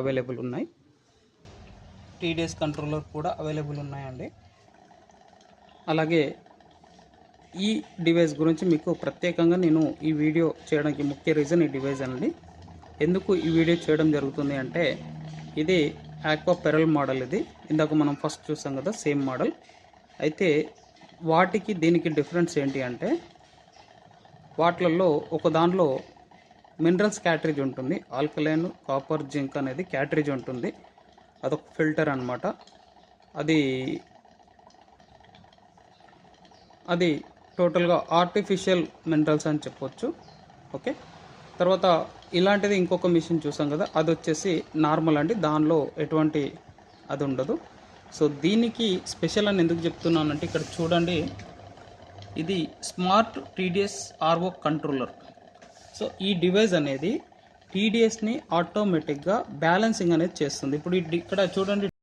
Available ఉన్నాయి. TDS controller కూడా available ఉన్నాయండి. అలాగే ఈ డివైస్ గురించి మీకు ప్రత్యేకంగా నేను ఈ వీడియో చేయడానికి ముఖ్య రీజన్ ఈ డివైస్ అండి. ఎందుకు ఈ వీడియో చేయడం జరుగుతుంది అంటే, ఇది ఆక్వా పెరల్ మోడల్. ఇది ఇందాక మనం ఫస్ట్ చూసాం కదా, సేమ్ మోడల్. అయితే వాటికి దీనికి డిఫరెన్స్ ఏంటి అంటే, వాటిలలో ఒక దాంట్లో మినరల్స్ క్యాటరేజ్ ఉంటుంది, ఆల్కలైన్, కాపర్, జింక్ అనేది క్యాటరేజ్ ఉంటుంది. అదొక ఫిల్టర్ అన్నమాట. అది టోటల్గా ఆర్టిఫిషియల్ మినరల్స్ అని చెప్పొచ్చు. ఓకే, తర్వాత ఇలాంటిది ఇంకొక మిషన్ చూసాం కదా, అది వచ్చేసి నార్మల్ అండి, దానిలో ఎటువంటి అది ఉండదు. సో దీనికి స్పెషల్ అని ఎందుకు చెప్తున్నానంటే, ఇక్కడ చూడండి, ఇది smart TDS RO controller. So ఈ డివైస్ అనేది TDSని ఆటోమేటిక్గా బ్యాలెన్సింగ్ అనేది చేస్తుంది. ఇప్పుడు ఇక్కడ చూడండి,